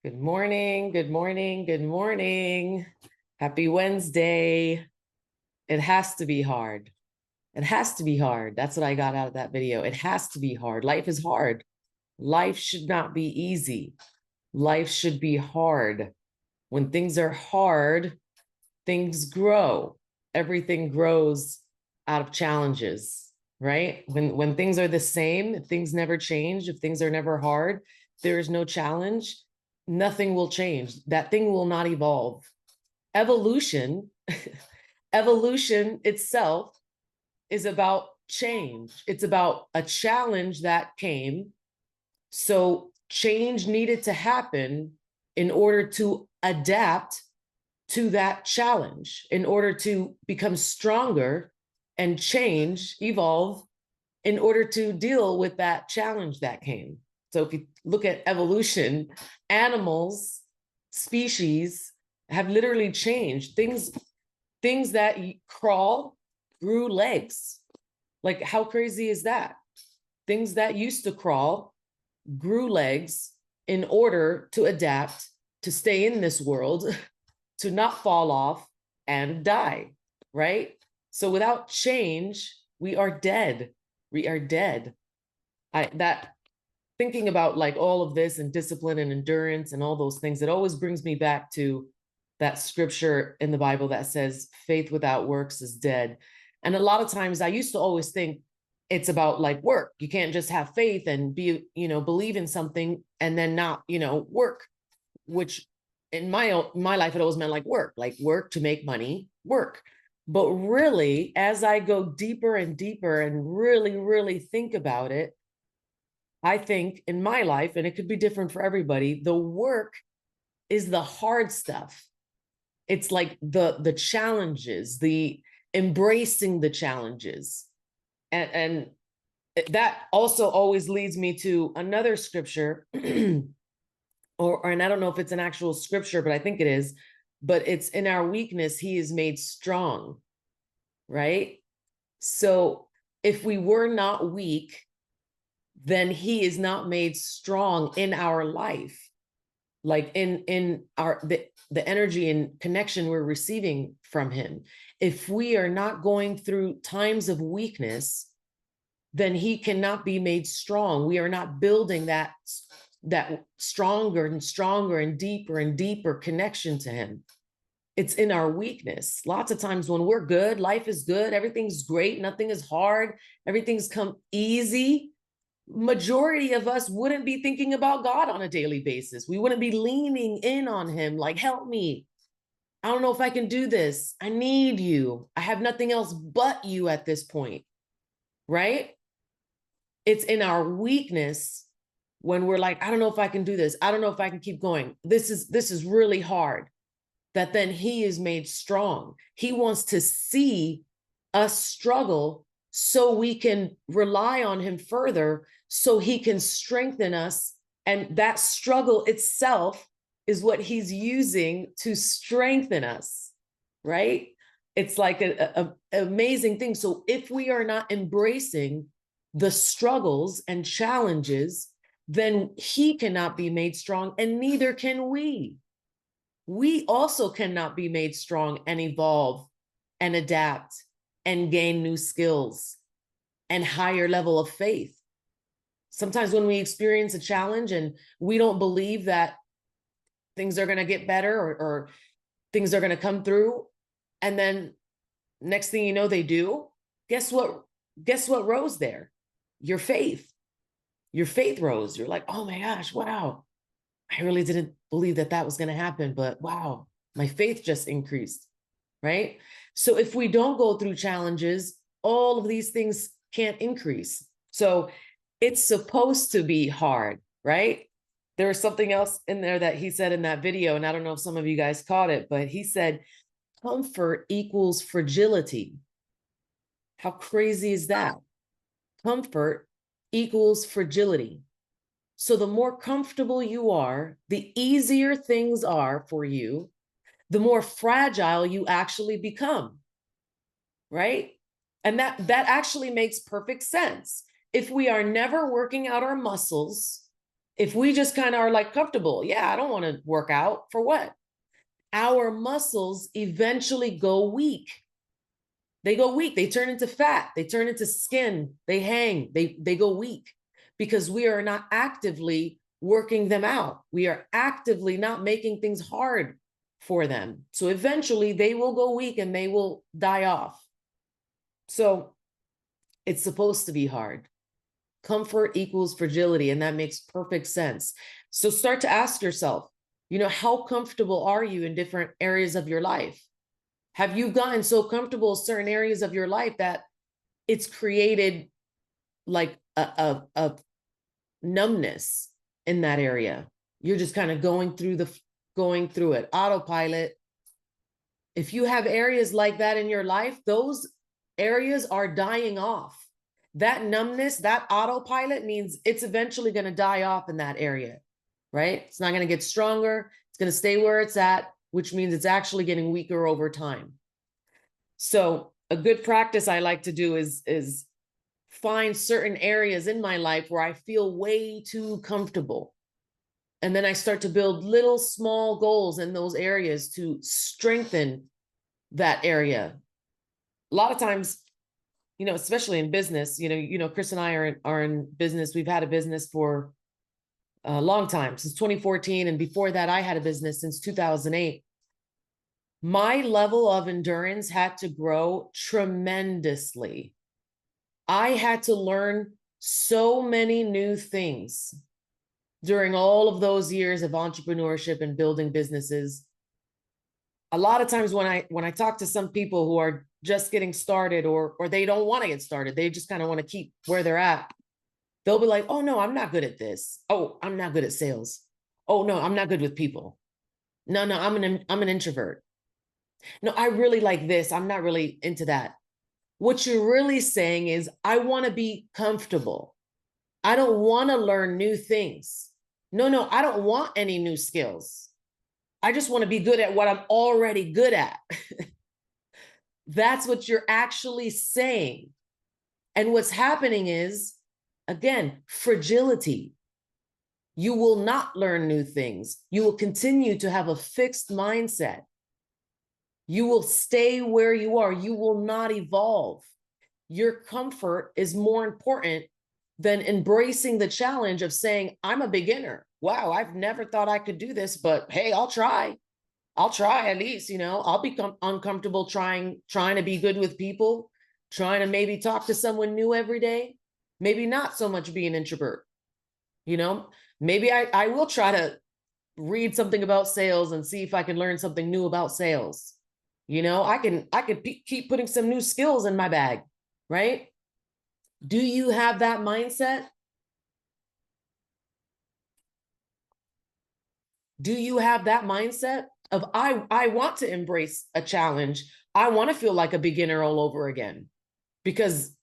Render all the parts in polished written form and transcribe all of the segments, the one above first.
Good morning, good morning, good morning. Happy Wednesday. It has to be hard. It has to be hard. That's what I got out of that video. It has to be hard. Life is hard. Life should not be easy. Life should be hard. When things are hard, things grow. Everything grows out of challenges, right? When things are the same, if things never change, if things are never hard, there is no challenge, nothing will change. That thing will not evolve. Evolution, evolution itself is about change. It's about a challenge that came. So change needed to happen in order to adapt to that challenge, in order to become stronger and change, evolve in order to deal with that challenge that came. So if you look at evolution, animals, species have literally changed. Things that crawl grew legs. Like, how crazy is that? Things that used to crawl grew legs in order to adapt, to stay in this world, to not fall off and die, right? So without change, we are dead. We are dead. That thinking about like all of this and discipline and endurance and all those things, it always brings me back to that scripture in the Bible that says faith without works is dead. And a lot of times I used to always think it's about like work. You can't just have faith and be, believe in something and then not, work, which in my life it always meant like work to make money, work. But really, as I go deeper and deeper and really think about it, I think in my life, and it could be different for everybody, the work is the hard stuff. It's like the challenges, the embracing the challenges. And that also always leads me to another scripture, and I don't know if it's an actual scripture, but I think it is. But it's in our weakness, he is made strong, right? So if we were not weak, then he is not made strong in our life, like in our the energy and connection we're receiving from him. If we are not going through times of weakness, then he cannot be made strong. We are not building that stronger and deeper connection to him. It's in our weakness. Lots of times when we're good, life is good, everything's great, nothing is hard, everything's come easy, majority of us wouldn't be thinking about God on a daily basis. We wouldn't be leaning in on him like, help me. I don't know if I can do this. I need you. I have nothing else but you at this point, right? It's in our weakness when we're like, I don't know if I can do this. I don't know if I can keep going. This is really hard. That then he is made strong. He wants to see us struggle so we can rely on him further, so he can strengthen us. And that struggle itself is what he's using to strengthen us, right? It's like an amazing thing. So if we are not embracing the struggles and challenges, then he cannot be made strong, and neither can we. We also cannot be made strong and evolve and adapt and gain new skills and higher level of faith. Sometimes when we experience a challenge and we don't believe that things are going to get better, or things are going to come through, and then next thing you know, they do. Guess what rose there? Your faith. Your faith rose. You're like, oh my gosh, wow. I really didn't believe that was going to happen, but wow, my faith just increased, right? So if we don't go through challenges, all of these things can't increase. So it's supposed to be hard, right? There was something else in there that he said in that video, and I don't know if some of you guys caught it, but he said, comfort equals fragility. How crazy is that? Comfort equals fragility. So the more comfortable you are, the easier things are for you, the more fragile you actually become, right? And that actually makes perfect sense. If we are never working out our muscles, If we just kind of are like comfortable, yeah, I don't want to work out for what? Our muscles eventually go weak. They go weak. They turn into fat. They turn into skin. They hang. They go weak because we are not actively working them out. We are actively not making things hard for them. So eventually they will go weak and they will die off. So it's supposed to be hard. Comfort equals fragility, and that makes perfect sense. So start to ask yourself, how comfortable are you in different areas of your life? Have you gotten so comfortable in certain areas of your life that it's created like a numbness in that area? You're just kind of going through it, autopilot. If you have areas like that in your life, those areas are dying off. That numbness, that autopilot means it's eventually going to die off in that area, right? It's not going to get stronger. It's going to stay where it's at, which means it's actually getting weaker over time. So a good practice I like to do is find certain areas in my life where I feel way too comfortable. And then I start to build little small goals in those areas to strengthen that area. A lot of times, especially in business, Chris and I are in business. We've had a business for a long time, since 2014. And before that, I had a business since 2008. My level of endurance had to grow tremendously. I had to learn so many new things during all of those years of entrepreneurship and building businesses. A lot of times when I talk to some people who are just getting started or they don't want to get started, they just kind of want to keep where they're at, they'll be like, oh no, I'm not good at this. Oh, I'm not good at sales. Oh no, I'm not good with people. No, I'm an introvert. No, I really like this. I'm not really into that. What you're really saying is, I want to be comfortable. I don't want to learn new things. No, I don't want any new skills. I just want to be good at what I'm already good at. That's what you're actually saying. And what's happening is, again, fragility. You will not learn new things. You will continue to have a fixed mindset. You will stay where you are. You will not evolve. Your comfort is more important than embracing the challenge of saying, I'm a beginner. Wow, I've never thought I could do this, but hey, I'll try. I'll try at least, I'll become uncomfortable trying to be good with people, trying to maybe talk to someone new every day. Maybe not so much be an introvert. Maybe I will try to read something about sales and see if I can learn something new about sales. I could keep putting some new skills in my bag, right? Do you have that mindset? Do you have that mindset of, I want to embrace a challenge. I want to feel like a beginner all over again, because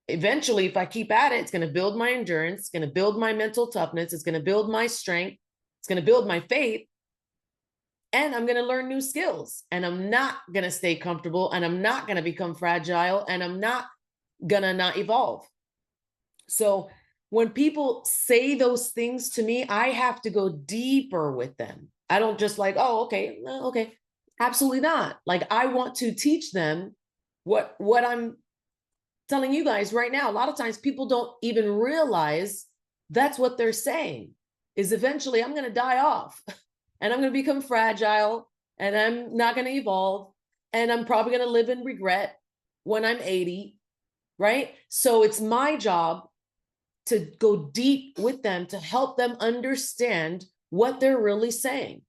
eventually, if I keep at it, it's going to build my endurance, it's going to build my mental toughness, it's going to build my strength, it's going to build my faith, and I'm going to learn new skills, and I'm not going to stay comfortable, and I'm not going to become fragile, and I'm not going to not evolve. So when people say those things to me, I have to go deeper with them. I don't just like, oh, okay, okay. Absolutely not. Like, I want to teach them what I'm telling you guys right now. A lot of times people don't even realize that's what they're saying, is eventually I'm going to die off and I'm going to become fragile and I'm not going to evolve and I'm probably going to live in regret when I'm 80, right? So it's my job to go deep with them, to help them understand what they're really saying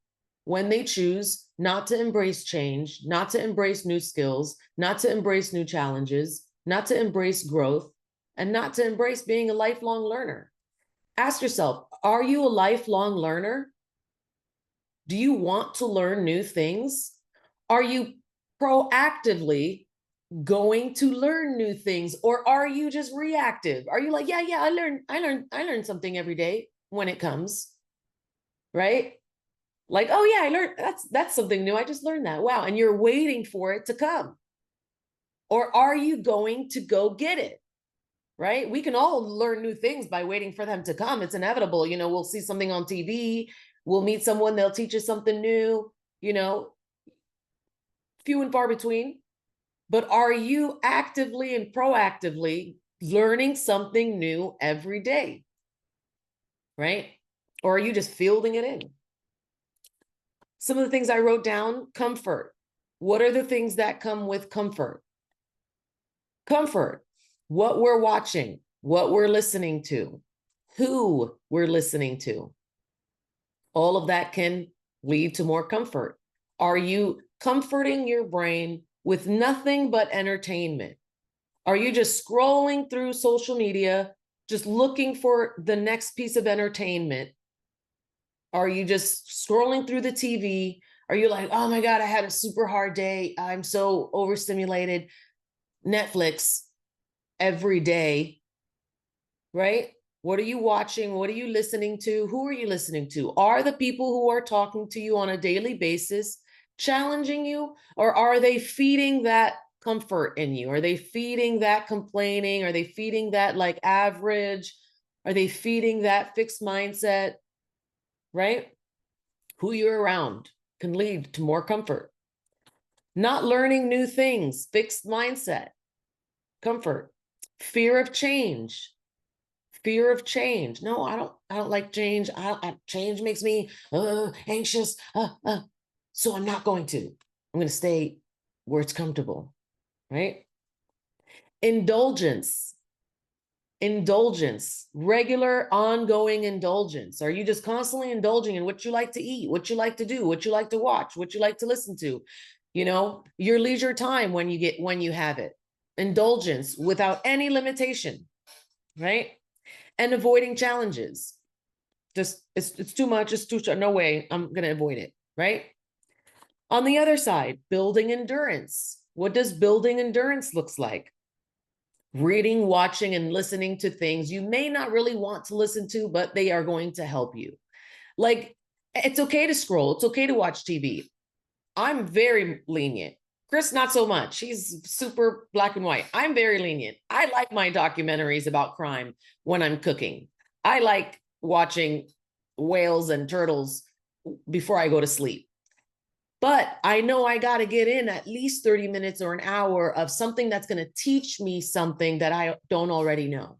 when they choose not to embrace change, not to embrace new skills, not to embrace new challenges, not to embrace growth, and not to embrace being a lifelong learner. Ask yourself, are you a lifelong learner? Do you want to learn new things? Are you proactively going to learn new things, or are you just reactive? Are you like, yeah, I learn something every day when it comes, right? Like, oh yeah, I learned that's something new. I just learned that. Wow. And you're waiting for it to come. Or are you going to go get it? right? We can all learn new things by waiting for them to come. It's inevitable. You know, we'll see something on TV, we'll meet someone, they'll teach us something new, you know, few and far between. But are you actively and proactively learning something new every day? Right? Or are you just fielding it in? Some of the things I wrote down: comfort. What are the things that come with comfort? Comfort. What we're watching, what we're listening to, who we're listening to. All of that can lead to more comfort. Are you comforting your brain with nothing but entertainment? Are you just scrolling through social media, just looking for the next piece of entertainment? Are you just scrolling through the TV? Are you like, oh my God, I had a super hard day, I'm so overstimulated? Netflix every day, right? What are you watching? What are you listening to? Who are you listening to? Are the people who are talking to you on a daily basis challenging you, or are they feeding that comfort in you? Are they feeding that complaining? Are they feeding that like average? Are they feeding that fixed mindset? Right? Who you're around can lead to more comfort. Not learning new things, fixed mindset, comfort. Fear of change. Fear of change. No, I don't like change. Change makes me anxious. So I'm not going to. I'm going to stay where it's comfortable, right? Indulgence. Indulgence, regular ongoing indulgence. Are you just constantly indulging in what you like to eat, what you like to do, what you like to watch, what you like to listen to? You know, your leisure time when you have it. Indulgence without any limitation, right? And avoiding challenges. Just it's too much, it's too short. No way, I'm gonna avoid it, right? On the other side, building endurance. What does building endurance looks like? Reading, watching, and listening to things you may not really want to listen to, but they are going to help you. Like, it's okay to scroll, it's okay to watch TV. I'm very lenient. Chris, not so much. He's super black and white. I'm very lenient. I like my documentaries about crime when I'm cooking. I like watching whales and turtles before I go to sleep. But I know I got to get in at least 30 minutes or an hour of something that's going to teach me something that I don't already know,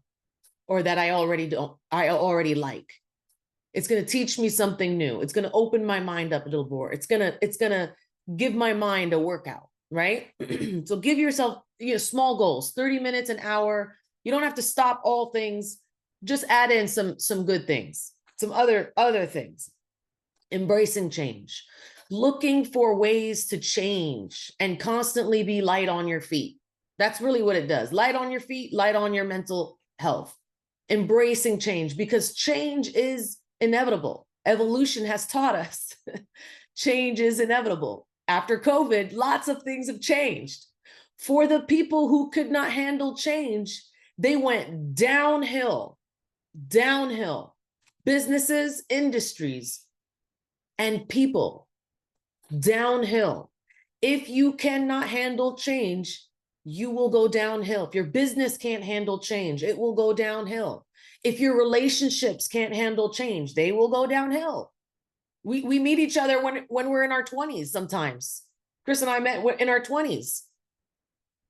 or that I already like. It's going to teach me something new. It's going to open my mind up a little more. It's going to give my mind a workout, right? So give yourself, small goals, 30 minutes, an hour. You don't have to stop all things. Just add in some good things, some other things. Embracing change, looking for ways to change and constantly be light on your feet. That's really what it does. Light on your feet, light on your mental health. Embracing change, because change is inevitable. Evolution has taught us change is inevitable. After COVID, lots of things have changed. For the people who could not handle change, they went downhill. Businesses, industries, and people downhill. If you cannot handle change, you will go downhill. If your business can't handle change, it will go downhill. If your relationships can't handle change, they will go downhill. We meet each other when we're in our 20s sometimes. Chris and I met in our 20s.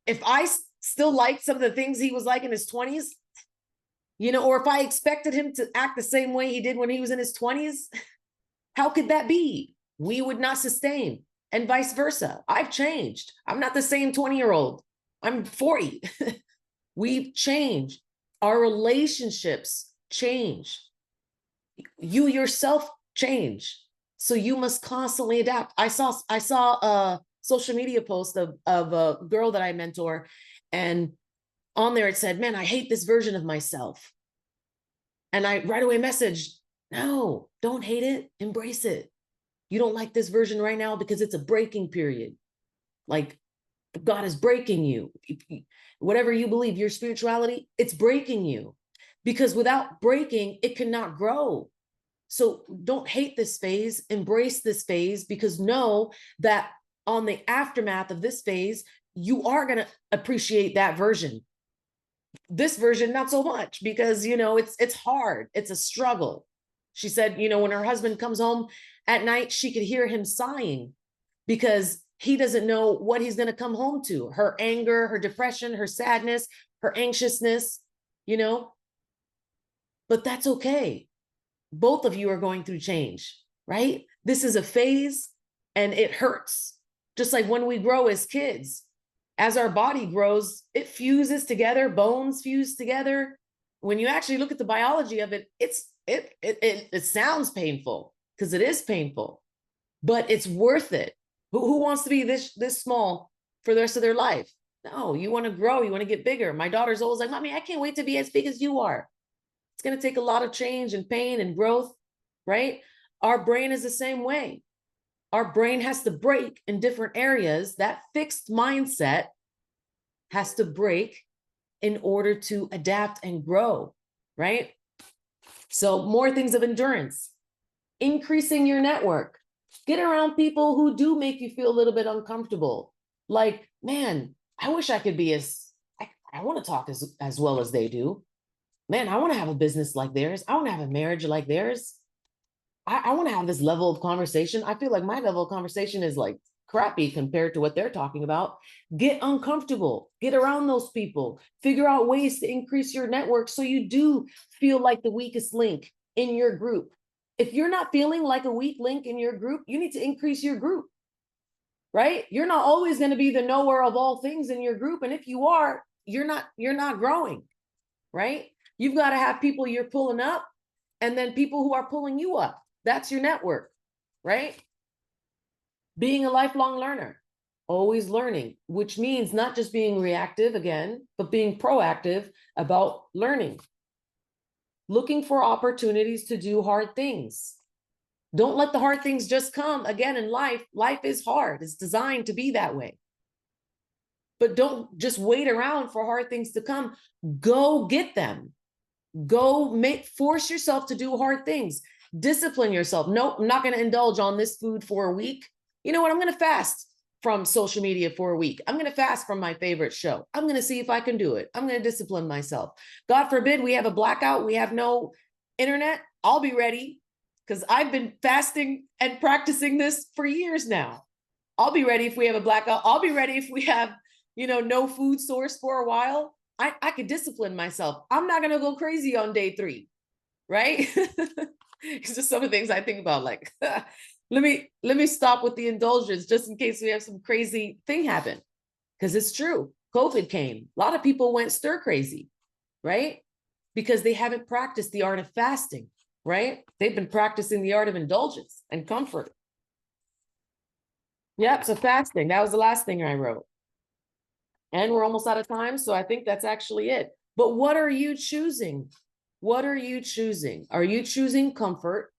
If I still liked some of the things he was like in his 20s, or if I expected him to act the same way he did when he was in his 20s, how could that be? We would not sustain, and vice versa. I've changed. I'm not the same 20-year-old. I'm 40. We've changed. Our relationships change. You yourself change. So you must constantly adapt. I saw a social media post of a girl that I mentor, and on there it said, man, I hate this version of myself. And I right away messaged, no, don't hate it, embrace it. You don't like this version right now because it's a breaking period. Like, God is breaking you. Whatever you believe, your spirituality, it's breaking you. Because without breaking, it cannot grow. So don't hate this phase, embrace this phase, because know that on the aftermath of this phase, you are going to appreciate that version. This version, not so much, because, you know, it's hard. It's a struggle. She said, you know, when her husband comes home at night, she could hear him sighing because he doesn't know what he's going to come home to. Her anger, her depression, her sadness, her anxiousness, you know, but that's okay. Both of you are going through change, right? This is a phase and it hurts. Just like when we grow as kids, as our body grows, it fuses together, bones fuse together. When you actually look at the biology of it, it sounds painful because it is painful, but it's worth it. Who wants to be this small for the rest of their life? No, you want to grow, you want to get bigger. My daughter's always like, Mommy, I can't wait to be as big as you are. It's going to take a lot of change and pain and growth, right? Our brain is the same way. Our brain has to break in different areas. That fixed mindset has to break in order to adapt and grow, right? So more things of endurance, increasing your network, get around people who do make you feel a little bit uncomfortable. Like, man, I wish I could be I want to talk as well as they do. Man, I want to have a business like theirs. I want to have a marriage like theirs. I want to have this level of conversation. I feel like my level of conversation is like crappy compared to what they're talking about. Get uncomfortable, get around those people, figure out ways to increase your network so you do feel like the weakest link in your group. If you're not feeling like a weak link in your group, you need to increase your group, right? You're not always going to be the knower of all things in your group. And if you are, you're not growing, right? You've got to have people you're pulling up and then people who are pulling you up. That's your network, right? Being a lifelong learner, always learning, which means not just being reactive again, but being proactive about learning. Looking for opportunities to do hard things. Don't let the hard things just come. Again, in life, life is hard. It's designed to be that way. But don't just wait around for hard things to come. Go get them. Go force yourself to do hard things. Discipline yourself. No, I'm not going to indulge on this food for a week. You know what? I'm going to fast from social media for a week. I'm going to fast from my favorite show. I'm going to see if I can do it. I'm going to discipline myself. God forbid we have a blackout. We have no internet. I'll be ready because I've been fasting and practicing this for years now. I'll be ready if we have a blackout. I'll be ready if we have, you know, no food source for a while. I could discipline myself. I'm not going to go crazy on day 3, right? It's just some of the things I think about, like, let me stop with the indulgence just in case we have some crazy thing happen. Because it's true. COVID came. A lot of people went stir crazy, right? Because they haven't practiced the art of fasting, right? They've been practicing the art of indulgence and comfort. Yep, so fasting, that was the last thing I wrote. And we're almost out of time, so I think that's actually it. But what are you choosing? What are you choosing? Are you choosing comfort,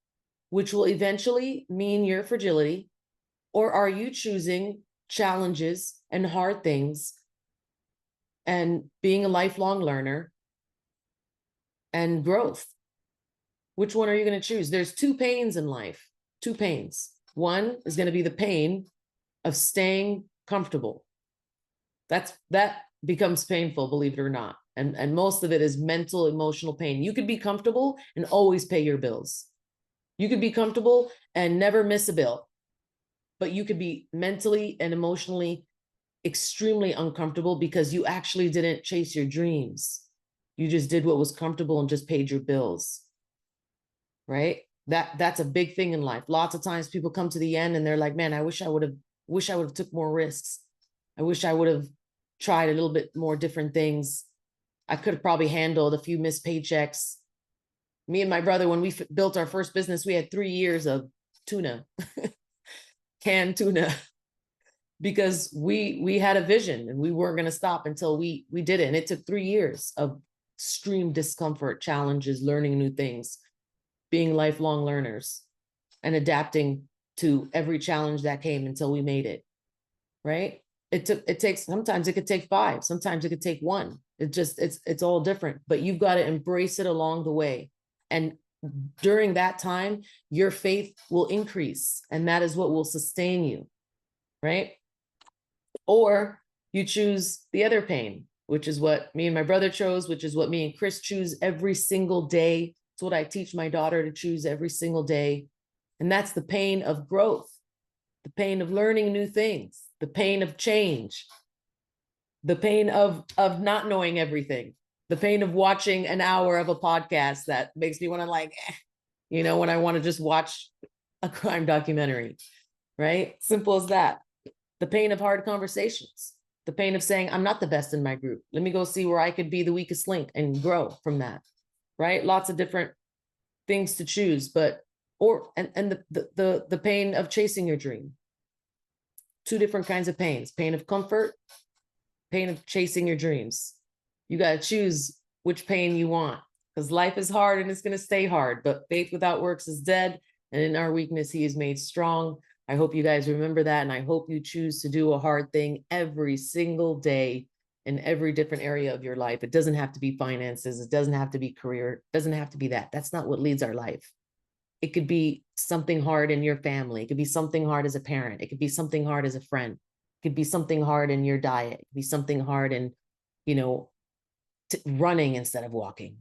which will eventually mean your fragility? Or are you choosing challenges and hard things and being a lifelong learner and growth? Which one are you going to choose? There's 2 pains in life, 2 pains. One is going to be the pain of staying comfortable. That becomes painful, believe it or not. And most of it is mental, emotional pain. You could be comfortable and always pay your bills. You could be comfortable and never miss a bill, but you could be mentally and emotionally extremely uncomfortable because you actually didn't chase your dreams. You just did what was comfortable and just paid your bills, right? That's a big thing in life. Lots of times people come to the end and they're like, man, I wish I would have took more risks. I wish I would have tried a little bit more different things. I could have probably handled a few missed paychecks. Me and my brother, when we built our first business, we had 3 years of tuna, canned tuna, because we had a vision and we weren't going to stop until we did it. And it took 3 years of extreme discomfort, challenges, learning new things, being lifelong learners and adapting to every challenge that came until we made it, right? It takes, sometimes it could take 5, sometimes it could take 1. It's all different, but you've got to embrace it along the way. And during that time, your faith will increase, and that is what will sustain you, right? Or you choose the other pain, which is what me and my brother chose, which is what me and Chris choose every single day. It's what I teach my daughter to choose every single day. And that's the pain of growth, the pain of learning new things, the pain of change, the pain of not knowing everything, the pain of watching an hour of a podcast that makes me want to like, when I want to just watch a crime documentary, right? Simple as that. The pain of hard conversations, the pain of saying, I'm not the best in my group. Let me go see where I could be the weakest link and grow from that, right? Lots of different things to choose, but, the pain of chasing your dream. Two different kinds of pains, pain of comfort, pain of chasing your dreams. You got to choose which pain you want, because life is hard and it's going to stay hard, but faith without works is dead. And in our weakness, he is made strong. I hope you guys remember that. And I hope you choose to do a hard thing every single day in every different area of your life. It doesn't have to be finances. It doesn't have to be career. It doesn't have to be that. That's not what leads our life. It could be something hard in your family. It could be something hard as a parent. It could be something hard as a friend. It could be something hard in your diet. It could be something hard in, running instead of walking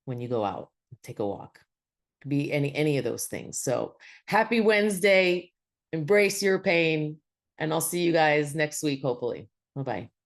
when you go out, take a walk. It could be any of those things. So happy Wednesday. Embrace your pain. And I'll see you guys next week, hopefully. Bye-bye.